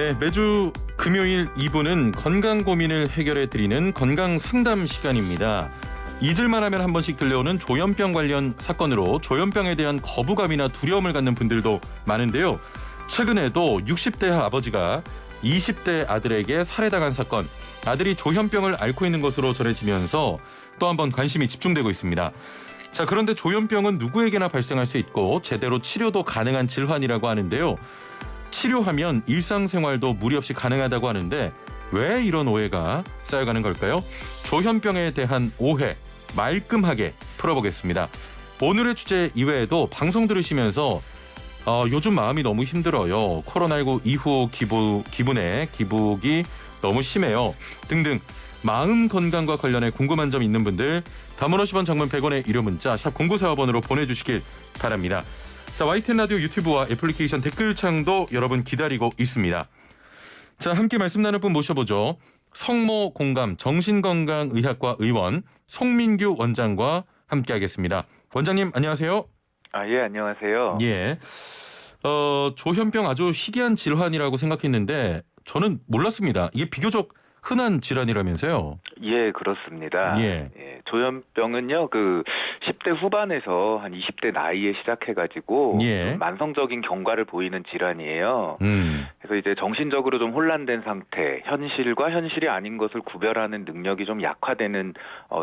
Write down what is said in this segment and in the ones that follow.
네, 매주 금요일 2부는 건강 고민을 해결해드리는 건강 상담 시간입니다. 잊을만 하면 한 번씩 들려오는 조현병 관련 사건으로 조현병에 대한 거부감이나 두려움을 갖는 분들도 많은데요. 최근에도 60대 아버지가 20대 아들에게 살해당한 사건, 아들이 조현병을 앓고 있는 것으로 전해지면서 또 한 번 관심이 집중되고 있습니다. 자, 그런데 조현병은 누구에게나 발생할 수 있고 제대로 치료도 가능한 질환이라고 하는데요. 치료하면 일상생활도 무리 없이 가능하다고 하는데 왜 이런 오해가 쌓여가는 걸까요? 조현병에 대한 오해 말끔하게 풀어보겠습니다. 오늘의 주제 이외에도 방송 들으시면서 요즘 마음이 너무 힘들어요. 코로나19 이후 기분에 기복이 너무 심해요. 등등 마음 건강과 관련해 궁금한 점 있는 분들 단문 50원 장문 100원의 유료 문자 샵 0945번으로 보내주시길 바랍니다. 자, YTN 라디오 유튜브와 애플리케이션 댓글창도 여러분 기다리고 있습니다. 자, 함께 말씀 나눌 분 모셔보죠. 성모 공감 정신건강의학과 의원 송민규 원장과 함께하겠습니다. 원장님 안녕하세요. 예, 안녕하세요. 예, 조현병 아주 희귀한 질환이라고 생각했는데 저는 몰랐습니다. 이게 비교적 흔한 질환이라면서요? 예, 그렇습니다. 예. 조현병은요, 10대 후반에서 한 20대 나이에 시작해가지고 예. 좀 만성적인 경과를 보이는 질환이에요. 그래서 이제 정신적으로 좀 혼란된 상태, 현실과 현실이 아닌 것을 구별하는 능력이 좀 약화되는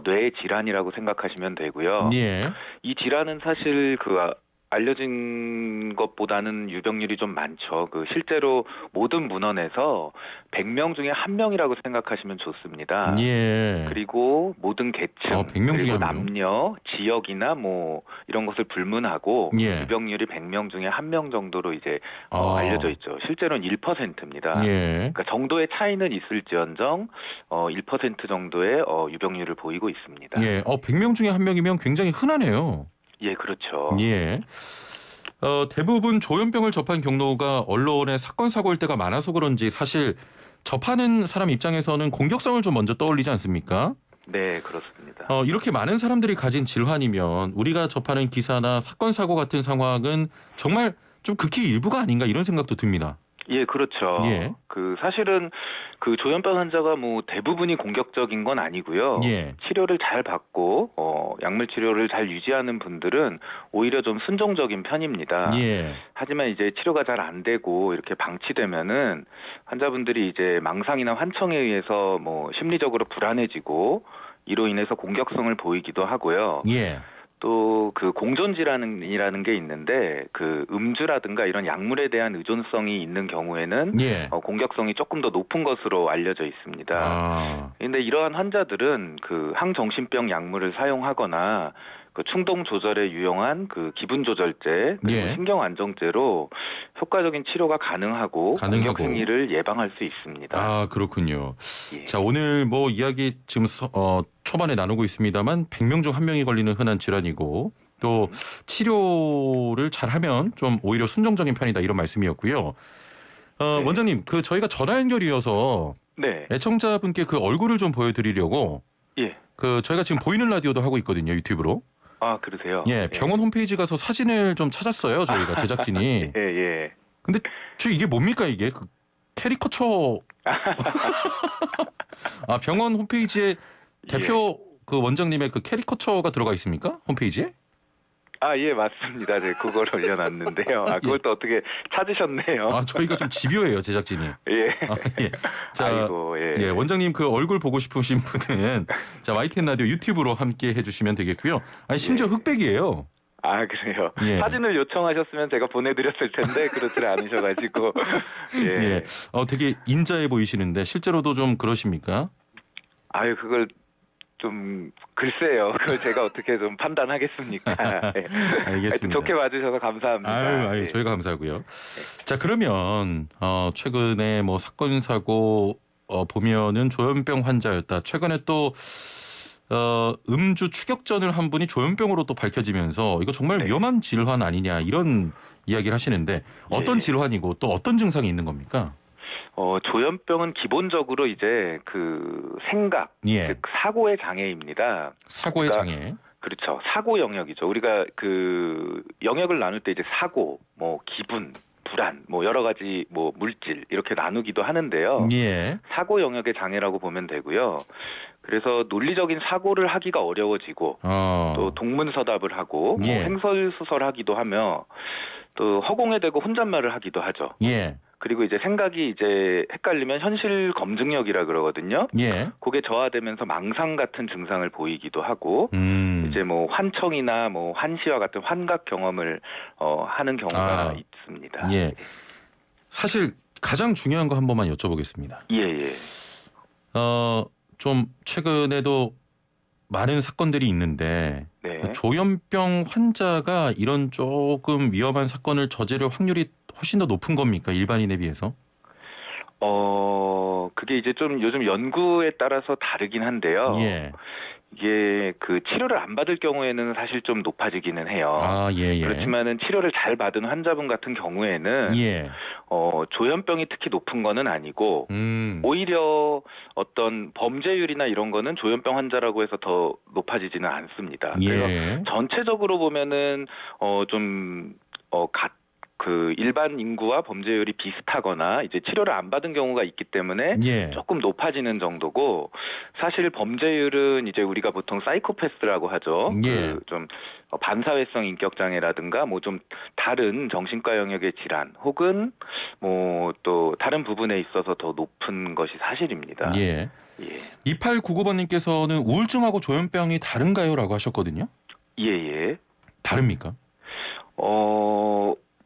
뇌의 질환이라고 생각하시면 되고요. 예. 이 질환은 사실 알려진 것보다는 유병률이 좀 많죠. 실제로 모든 문헌에서 100명 중에 1명이라고 생각하시면 좋습니다. 예. 그리고 모든 계층, 100명 중에 그리고 1명. 남녀, 지역이나 이런 것을 불문하고 예. 유병률이 100명 중에 1명 정도로 이제 알려져 있죠. 실제로는 1%입니다. 예. 그러니까 정도의 차이는 있을지언정 1% 정도의 유병률을 보이고 있습니다. 예. 100명 중에 1명이면 굉장히 흔하네요. 예, 그렇죠. 예. 대부분 조현병을 접한 경로가 언론에 사건 사고일 때가 많아서 그런지 사실 접하는 사람 입장에서는 공격성을 좀 먼저 떠올리지 않습니까? 네, 그렇습니다. 이렇게 많은 사람들이 가진 질환이면 우리가 접하는 기사나 사건 사고 같은 상황은 정말 좀 극히 일부가 아닌가 이런 생각도 듭니다. 예, 그렇죠. 예. 사실은 조현병 환자가 대부분이 공격적인 건 아니고요. 예. 치료를 잘 받고 약물 치료를 잘 유지하는 분들은 오히려 좀 순종적인 편입니다. 예. 하지만 이제 치료가 잘 안 되고 이렇게 방치되면은 환자분들이 이제 망상이나 환청에 의해서 심리적으로 불안해지고 이로 인해서 공격성을 보이기도 하고요. 예. 또 공존질환이라는 게 있는데 음주라든가 이런 약물에 대한 의존성이 있는 경우에는 예. 공격성이 조금 더 높은 것으로 알려져 있습니다. 그런데 이러한 환자들은 항정신병 약물을 사용하거나 충동 조절에 유용한 기분 조절제 그리고 예. 신경 안정제로 효과적인 치료가 가능하고 공격 행위를 예방할 수 있습니다. 그렇군요. 예. 자, 오늘 이야기 지금 초반에 나누고 있습니다만 100명 중 1명이 걸리는 흔한 질환이고 또 치료를 잘하면 좀 오히려 순종적인 편이다 이런 말씀이었고요. 네. 원장님, 저희가 전화 연결이어서 네. 애청자분께 얼굴을 좀 보여드리려고 예. 저희가 지금 보이는 라디오도 하고 있거든요, 유튜브로. 그러세요? 예, 병원 홈페이지 가서 사진을 좀 찾았어요, 저희가 제작진이. 예. 근데 이게 뭡니까 이게? 캐리커처. 병원 홈페이지에 대표 원장님의 원장님의 캐리커처가 들어가 있습니까? 홈페이지에? 예, 맞습니다. 네, 그걸 올려놨는데요. 그걸 또 어떻게 찾으셨네요. 저희가 좀 집요해요, 제작진이. 예. 예. 자, 아이고, 예. 원장님 얼굴 보고 싶으신 분은 자, YTN 라디오 유튜브로 함께 해주시면 되겠고요. 심지어 흑백이에요. 그래요. 예. 사진을 요청하셨으면 제가 보내드렸을 텐데 그렇지 않으셔가지고. 예. 되게 인자해 보이시는데 실제로도 좀 그러십니까? 그걸 좀 글쎄요. 그걸 제가 어떻게 좀 판단하겠습니까? 네. 알겠습니다. 좋게 봐주셔서 감사합니다. 아유, 네. 저희가 감사하고요. 네. 자, 그러면 최근에 사건 사고 보면은 조현병 환자였다. 최근에 또 음주 추격전을 한 분이 조현병으로 또 밝혀지면서 이거 정말 네. 위험한 질환 아니냐 이런 이야기를 하시는데 어떤 예. 질환이고 또 어떤 증상이 있는 겁니까? 조현병은 기본적으로 이제 생각, 예. 즉 사고의 장애입니다. 사고의 장애. 그렇죠. 사고 영역이죠. 우리가 영역을 나눌 때 이제 사고, 기분, 불안, 뭐 여러 가지 뭐 물질 이렇게 나누기도 하는데요. 예. 사고 영역의 장애라고 보면 되고요. 그래서 논리적인 사고를 하기가 어려워지고 또 동문서답을 하고 뭐 예. 횡설수설하기도 하며 또 허공에 대고 혼잣말을 하기도 하죠. 예. 그리고 이제 생각이 이제 헷갈리면 현실 검증력이라 그러거든요. 예. 그게 저하되면서 망상 같은 증상을 보이기도 하고 이제 뭐 환청이나 뭐 환시와 같은 환각 경험을 하는 경우가 있습니다. 예. 사실 가장 중요한 거 한 번만 여쭤보겠습니다. 예. 좀 최근에도 많은 사건들이 있는데 네. 조현병 환자가 이런 조금 위험한 사건을 저지를 확률이 훨씬 더 높은 겁니까? 일반인에 비해서? 그게 이제 좀 요즘 연구에 따라서 다르긴 한데요. 예. 이게 그 치료를 안 받을 경우에는 사실 좀 높아지기는 해요. 예. 그렇지만은 치료를 잘 받은 환자분 같은 경우에는 예. 조현병이 특히 높은 거는 아니고 오히려 어떤 범죄율이나 이런 거는 조현병 환자라고 해서 더 높아지지는 않습니다. 그래서 전체적으로 보면은 그 일반 인구와 범죄율이 비슷하거나 이제 치료를 안 받은 경우가 있기 때문에 조금 높아지는 정도고 사실 범죄율은 이제 우리가 보통 사이코패스라고 하죠. 그 좀 반사회성 인격 장애라든가 뭐 좀 다른 정신과 영역의 질환 혹은 뭐 또 다른 부분에 있어서 더 높은 것이 사실입니다. 예. 2899번님께서는 우울증하고 조현병이 다른가요?라고 하셨거든요. 예. 다릅니까?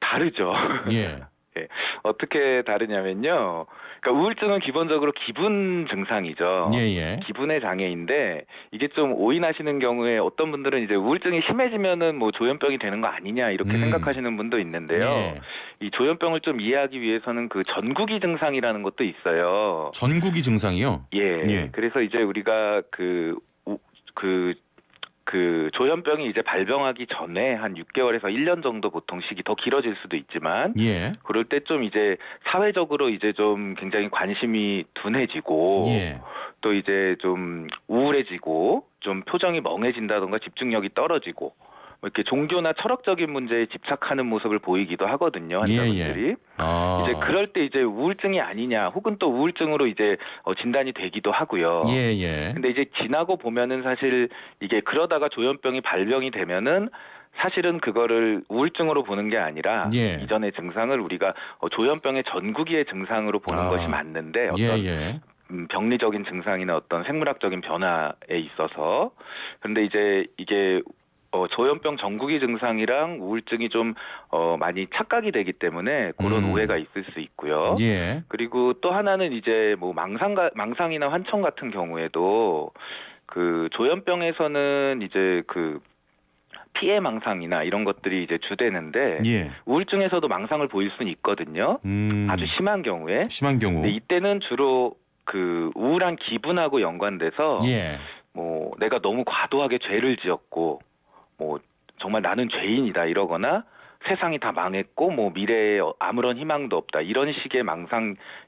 다르죠. 예. 예. 어떻게 다르냐면요. 그러니까 우울증은 기본적으로 기분 증상이죠. 예. 기분의 장애인데 이게 좀 오인하시는 경우에 어떤 분들은 이제 우울증이 심해지면은 뭐 조현병이 되는 거 아니냐 이렇게 생각하시는 분도 있는데요. 이 조현병을 좀 이해하기 위해서는 그 전구기 증상이라는 것도 있어요. 전구기 증상이요? 예. 그래서 이제 우리가 그 조현병이 이제 발병하기 전에 한 6개월에서 1년 정도 보통 시기 더 길어질 수도 있지만 그럴 때 좀 이제 사회적으로 이제 좀 굉장히 관심이 둔해지고 또 이제 좀 우울해지고 좀 표정이 멍해진다던가 집중력이 떨어지고 이렇게 종교나 철학적인 문제에 집착하는 모습을 보이기도 하거든요, 환자분들이. 이제 그럴 때 이제 우울증이 아니냐, 혹은 또 우울증으로 이제 진단이 되기도 하고요. 근데 이제 지나고 보면은 사실 이게 그러다가 조현병이 발병이 되면은 사실은 그거를 우울증으로 보는 게 아니라 이전의 증상을 우리가 조현병의 전구기의 증상으로 보는 것이 맞는데 어떤 병리적인 증상이나 어떤 생물학적인 변화에 있어서 그런데 이제 이게 조현병 전구기 증상이랑 우울증이 좀 많이 착각이 되기 때문에 그런 오해가 있을 수 있고요. 그리고 또 하나는 이제 뭐 망상이나 환청 같은 경우에도 그 조현병에서는 이제 그 피해 망상이나 이런 것들이 이제 주되는데 우울증에서도 망상을 보일 수는 있거든요. 아주 심한 경우에. 근데 이때는 주로 그 우울한 기분하고 연관돼서 뭐 내가 너무 과도하게 죄를 지었고 뭐 정말 나는 죄인이다 이러거나 세상이 다 망했고 뭐 미래에 아무런 희망도 없다 이런 식의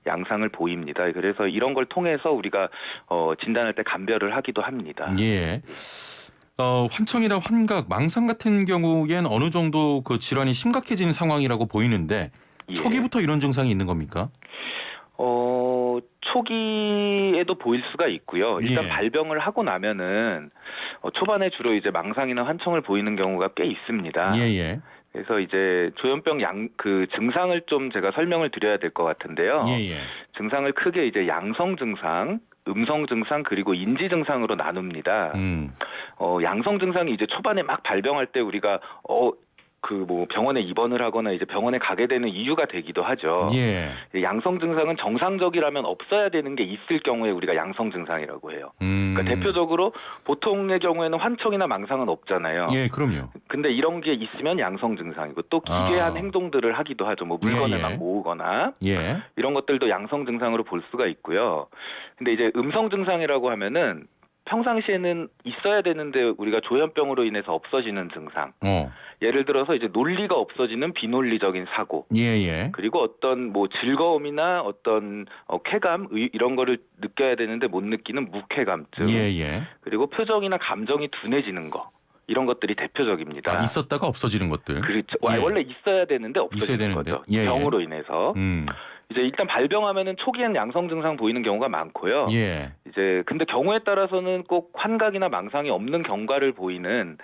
양상을 보입니다. 그래서 이런 걸 통해서 우리가 진단할 때 감별을 하기도 합니다. 환청이나 환각, 망상 같은 경우엔 어느 정도 그 질환이 심각해지는 상황이라고 보이는데 초기부터 이런 증상이 있는 겁니까? 초기에도 보일 수가 있고요. 일단 발병을 하고 나면은 초반에 주로 이제 망상이나 환청을 보이는 경우가 꽤 있습니다. 그래서 이제 조현병 그 증상을 좀 제가 설명을 드려야 될 것 같은데요. 증상을 크게 이제 양성 증상, 음성 증상 그리고 인지 증상으로 나눕니다. 양성 증상이 이제 초반에 막 발병할 때 우리가 그 뭐 병원에 입원을 하거나 이제 병원에 가게 되는 이유가 되기도 하죠. 양성 증상은 정상적이라면 없어야 되는 게 있을 경우에 우리가 양성 증상이라고 해요. 그러니까 대표적으로 보통의 경우에는 환청이나 망상은 없잖아요. 그럼요. 근데 이런 게 있으면 양성 증상이고 또 기괴한 행동들을 하기도 하죠. 뭐 물건을 막 모으거나 이런 것들도 양성 증상으로 볼 수가 있고요. 근데 이제 음성 증상이라고 하면은 평상시에는 있어야 되는데 우리가 조현병으로 인해서 없어지는 증상. 예를 들어서 이제 논리가 없어지는 비논리적인 사고. 그리고 어떤 뭐 즐거움이나 어떤 쾌감 이런 거를 느껴야 되는데 못 느끼는 무쾌감증. 그리고 표정이나 감정이 둔해지는 거. 이런 것들이 대표적입니다. 아, 있었다가 없어지는 것들. 그렇죠. 예. 원래 있어야 되는데 있어야 없어지는 되는데. 거죠. 예, 예. 병으로 인해서. 이제 일단 발병하면은 초기엔 양성 증상 보이는 경우가 많고요. 예. 이제 근데 경우에 따라서는 꼭 환각이나 망상이 없는 경과를 보이는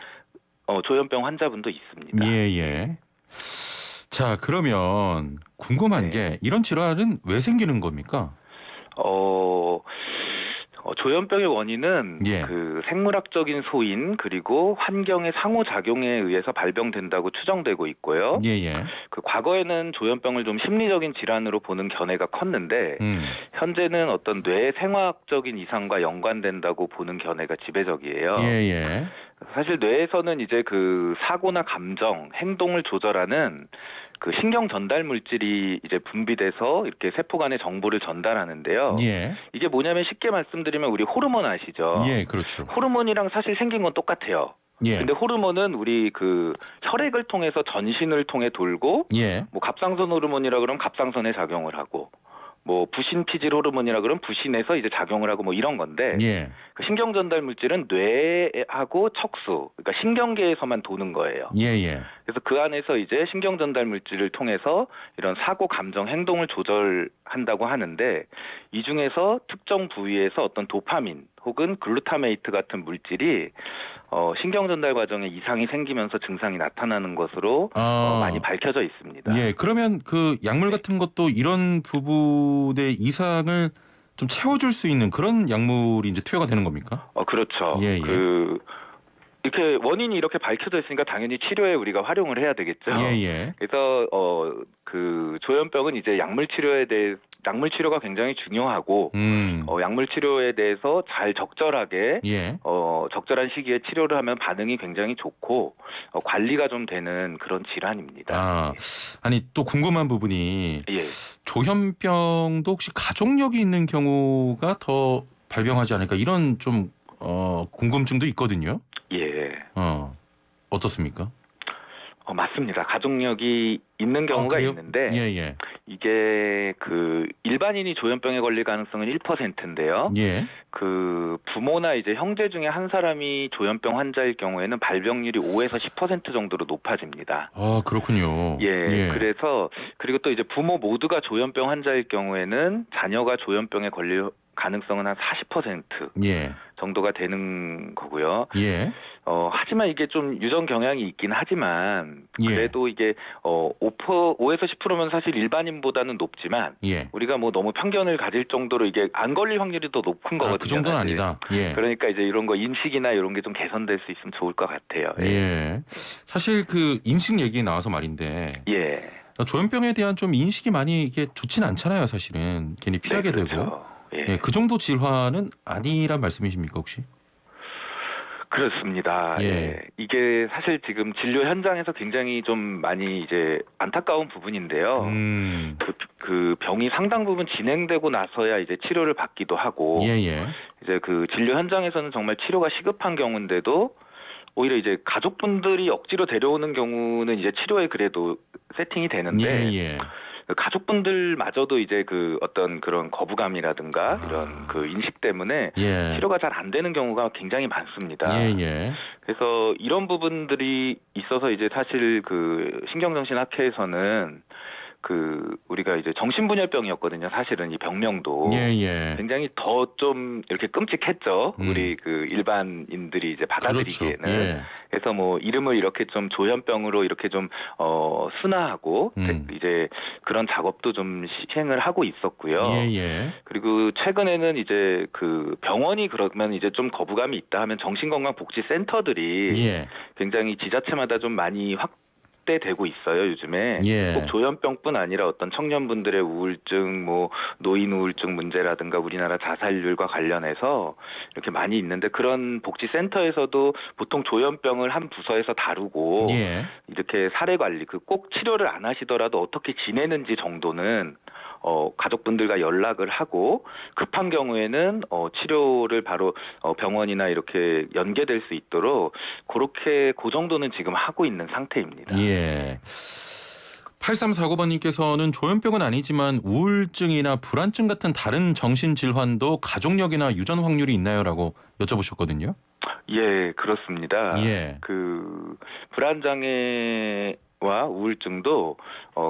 조현병 환자분도 있습니다. 예, 예. 자, 그러면 궁금한 네. 게 이런 질환은 왜 생기는 겁니까? 조현병의 원인은 예. 그 생물학적인 소인 그리고 환경의 상호작용에 의해서 발병된다고 추정되고 있고요. 예, 예. 그 과거에는 조현병을 좀 심리적인 질환으로 보는 견해가 컸는데 현재는 어떤 뇌 생화학적인 이상과 연관된다고 보는 견해가 지배적이에요. 예, 예. 사실 뇌에서는 이제 그 사고나 감정, 행동을 조절하는 그 신경 전달 물질이 이제 분비돼서 이렇게 세포 간에 정보를 전달하는데요. 예. 이게 뭐냐면 쉽게 말씀드리면 우리 호르몬 아시죠? 예, 그렇죠. 호르몬이랑 사실 생긴 건 똑같아요. 예. 근데 호르몬은 우리 그 혈액을 통해서 전신을 통해 돌고 예. 뭐 갑상선 호르몬이라 그러면 갑상선에 작용을 하고 뭐 부신 피질 호르몬이라 그러면 부신에서 이제 작용을 하고 뭐 이런 건데 예. 그 신경 전달 물질은 뇌하고 척수 그러니까 신경계에서만 도는 거예요. 예, 예. 그래서 그 안에서 이제 신경 전달 물질을 통해서 이런 사고, 감정, 행동을 조절한다고 하는데 이 중에서 특정 부위에서 어떤 도파민 혹은 글루타메이트 같은 물질이 신경 전달 과정에 이상이 생기면서 증상이 나타나는 것으로 많이 밝혀져 있습니다. 예, 그러면 그 약물 같은 것도 이런 부분의 이상을 좀 채워줄 수 있는 그런 약물이 이제 투여가 되는 겁니까? 그렇죠. 예, 예. 이렇게 원인이 이렇게 밝혀져 있으니까 당연히 치료에 우리가 활용을 해야 되겠죠. 예, 예. 그래서 그 조현병은 이제 약물 치료가 굉장히 중요하고 약물 치료에 대해서 잘 적절하게 예. 적절한 시기에 치료를 하면 반응이 굉장히 좋고 관리가 좀 되는 그런 질환입니다. 아니 또 궁금한 부분이 예. 조현병도 혹시 가족력이 있는 경우가 더 발병하지 않을까 이런 좀 궁금증도 있거든요. 예. 어떻습니까? 맞습니다. 가족력이 있는 경우가 있는데 예, 예. 이게 그 일반인이 조현병에 걸릴 가능성은 1%인데요. 예. 그 부모나 이제 형제 중에 한 사람이 조현병 환자일 경우에는 발병률이 5에서 10% 정도로 높아집니다. 아, 그렇군요. 예. 그래서 그리고 또 이제 부모 모두가 조현병 환자일 경우에는 자녀가 조현병에 걸릴 가능성은 한 40% 예. 정도가 되는 거고요. 예. 하지만 이게 좀 유전 경향이 있긴 하지만 예. 그래도 이게 5에서 10%면 사실 일반인보다는 높지만 예. 우리가 뭐 너무 편견을 가질 정도로 이게 안 걸릴 확률이 더 높은 거거든요. 그 정도는 사실. 아니다. 예. 그러니까 이제 이런 거 인식이나 이런 게 좀 개선될 수 있으면 좋을 것 같아요. 예. 사실 그 인식 얘기 나와서 말인데. 예. 조현병에 대한 좀 인식이 많이 이게 좋진 않잖아요, 사실은. 괜히 피하게 네, 그렇죠. 되고. 예. 예, 그 정도 질환은 아니란 말씀이십니까, 혹시? 그렇습니다. 예. 예. 이게 사실 지금 진료 현장에서 굉장히 좀 많이 이제 안타까운 부분인데요. 그 병이 상당 부분 진행되고 나서야 이제 치료를 받기도 하고, 예, 예. 이제 그 진료 현장에서는 정말 치료가 시급한 경우인데도 오히려 이제 가족분들이 억지로 데려오는 경우는 이제 치료에 그래도 세팅이 되는데. 예, 예. 가족분들마저도 이제 그 어떤 그런 거부감이라든가 이런 그 인식 때문에 예. 치료가 잘 안 되는 경우가 굉장히 많습니다. 예, 예. 그래서 이런 부분들이 있어서 이제 사실 그 신경정신학회에서는 그 우리가 이제 정신분열병이었거든요. 사실은 이 병명도 예, 예. 굉장히 더 좀 이렇게 끔찍했죠. 우리 그 일반인들이 이제 받아들이기에는. 그렇죠. 예. 그래서 뭐 이름을 이렇게 좀 조현병으로 이렇게 좀 순화하고 이제 그런 작업도 좀 시행을 하고 있었고요. 예, 예. 그리고 최근에는 이제 그 병원이 그러면 이제 좀 거부감이 있다 하면 정신건강복지센터들이 예. 굉장히 지자체마다 좀 많이 확대되고 있어요, 요즘에. 예. 꼭 조현병뿐 아니라 어떤 청년분들의 우울증, 뭐 노인 우울증 문제라든가 우리나라 자살률과 관련해서 이렇게 많이 있는데 그런 복지센터에서도 보통 조현병을 한 부서에서 다루고 예. 이렇게 사례 관리, 그 꼭 치료를 안 하시더라도 어떻게 지내는지 정도는 가족분들과 연락을 하고 급한 경우에는 치료를 바로 병원이나 이렇게 연계될 수 있도록 그렇게 그 정도는 지금 하고 있는 상태입니다. 예. 8349번님께서는 조현병은 아니지만 우울증이나 불안증 같은 다른 정신질환도 가족력이나 유전 확률이 있나요? 라고 여쭤보셨거든요. 예, 그렇습니다. 예. 그 불안장애와 우울증도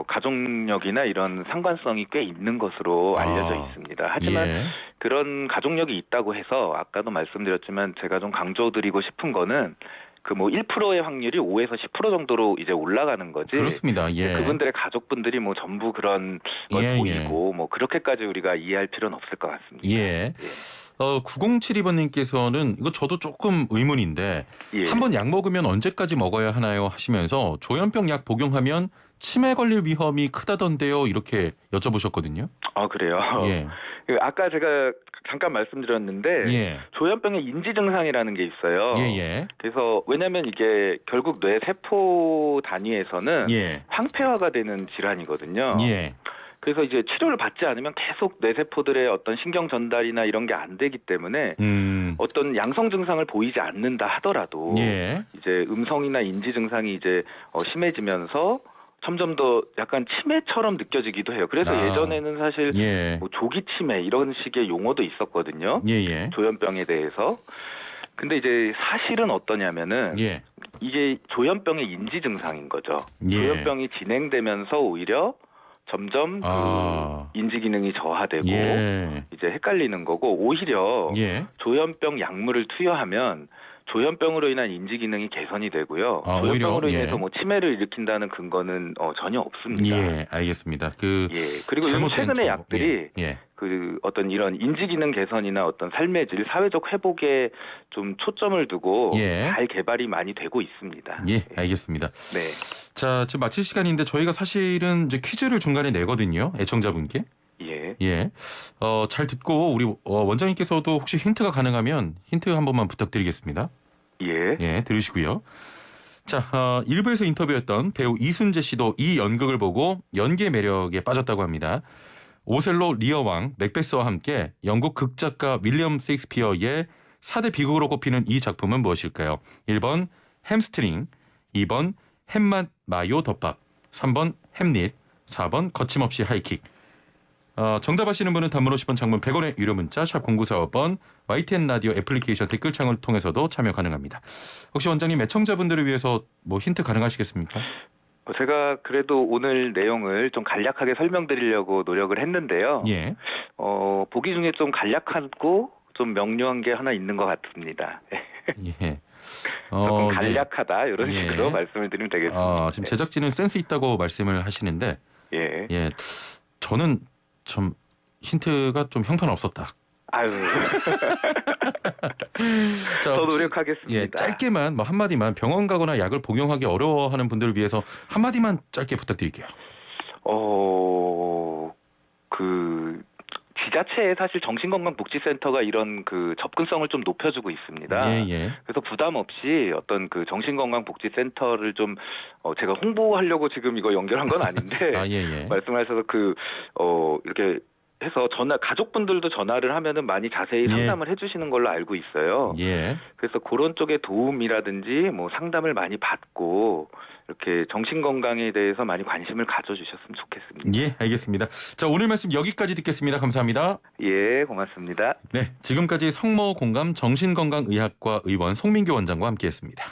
가족력이나 이런 상관성이 꽤 있는 것으로 알려져 있습니다. 하지만 예. 그런 가족력이 있다고 해서 아까도 말씀드렸지만 제가 좀 강조드리고 싶은 거는 그 뭐 1%의 확률이 5에서 10% 정도로 이제 올라가는 거지. 그렇습니다. 예. 그분들의 가족분들이 뭐 전부 그런 걸 예, 보이고 뭐 그렇게까지 우리가 이해할 필요는 없을 것 같습니다. 예. 9072번님께서는 이거 저도 조금 의문인데 예. 한번 약 먹으면 언제까지 먹어야 하나요 하시면서 조현병 약 복용하면 치매 걸릴 위험이 크다던데요 이렇게 여쭤보셨거든요. 아, 그래요? 예. 아까 제가 잠깐 말씀드렸는데 예. 조현병의 인지 증상이라는 게 있어요. 예. 그래서 왜냐하면 이게 결국 뇌 세포 단위에서는 예. 황폐화가 되는 질환이거든요. 예. 그래서 이제 치료를 받지 않으면 계속 뇌 세포들의 어떤 신경 전달이나 이런 게 안 되기 때문에 어떤 양성 증상을 보이지 않는다 하더라도 예. 이제 음성이나 인지 증상이 이제 심해지면서 점점 더 약간 치매처럼 느껴지기도 해요. 그래서 예전에는 사실 예. 뭐 조기 치매 이런 식의 용어도 있었거든요. 예. 조현병에 대해서. 근데 이제 사실은 어떠냐면은 예. 이게 조현병의 인지 증상인 거죠. 예. 조현병이 진행되면서 오히려 점점 그 인지 기능이 저하되고 예. 이제 헷갈리는 거고 오히려 예. 조현병 약물을 투여하면 조현병으로 인한 인지 기능이 개선이 되고요. 조현병으로 오히려? 인해서 뭐 치매를 일으킨다는 근거는 전혀 없습니다. 예, 알겠습니다. 그리고 요즘 최근의 약들이 예. 그 어떤 이런 인지 기능 개선이나 어떤 삶의 질, 사회적 회복에 좀 초점을 두고 잘 개발이 많이 되고 있습니다. 예, 알겠습니다. 네. 자, 지금 마칠 시간인데 저희가 사실은 이제 퀴즈를 중간에 내거든요. 애청자분께. 예. 잘 듣고 우리 원장님께서도 혹시 힌트가 가능하면 힌트 한 번만 부탁드리겠습니다. 예, 들으시고요. 자, 1부에서 인터뷰했던 배우 이순재 씨도 이 연극을 보고 연기의 매력에 빠졌다고 합니다. 오셀로 리어왕 맥베스와 함께 영국 극작가 윌리엄 셰익스피어의 4대 비극으로 꼽히는 이 작품은 무엇일까요? 1번 햄스트링, 2번 햄맛 마요 덮밥, 3번 햄릿, 4번 거침없이 하이킥. 정답하시는 분은 단문 50원, 장문 100원의 유료 문자 샵 0945번 YTN 라디오 애플리케이션 댓글창을 통해서도 참여 가능합니다. 혹시 원장님 애청자분들을 위해서 뭐 힌트 가능하시겠습니까? 제가 그래도 오늘 내용을 좀 간략하게 설명드리려고 노력을 했는데요. 예. 보기 중에 좀 간략하고 좀 명료한 게 하나 있는 것 같습니다. 예. 조금 간략하다 이런 식으로 말씀을 드리면 되겠습니다. 지금 제작진은 센스 있다고 말씀을 하시는데 예. 저는 좀 힌트가 좀 형편없었다. 아유. 자, 더 노력하겠습니다. 예, 짧게만 뭐 한마디만 병원 가거나 약을 복용하기 어려워하는 분들을 위해서 한마디만 짧게 부탁드릴게요. 그 지자체에 사실 정신건강복지센터가 이런 그 접근성을 좀 높여주고 있습니다. 그래서 부담 없이 어떤 그 정신건강복지센터를 좀 제가 홍보하려고 지금 이거 연결한 건 아닌데 말씀하셔서 이렇게 해서 가족분들도 전화를 하면은 많이 자세히 상담을 해주시는 걸로 알고 있어요. 그래서 그런 쪽의 도움이라든지 뭐 상담을 많이 받고 이렇게 정신건강에 대해서 많이 관심을 가져주셨으면 좋겠습니다. 예, 알겠습니다. 자, 오늘 말씀 여기까지 듣겠습니다. 감사합니다. 예, 고맙습니다. 네, 지금까지 성모공감 정신건강의학과 의원 송민교 원장과 함께했습니다.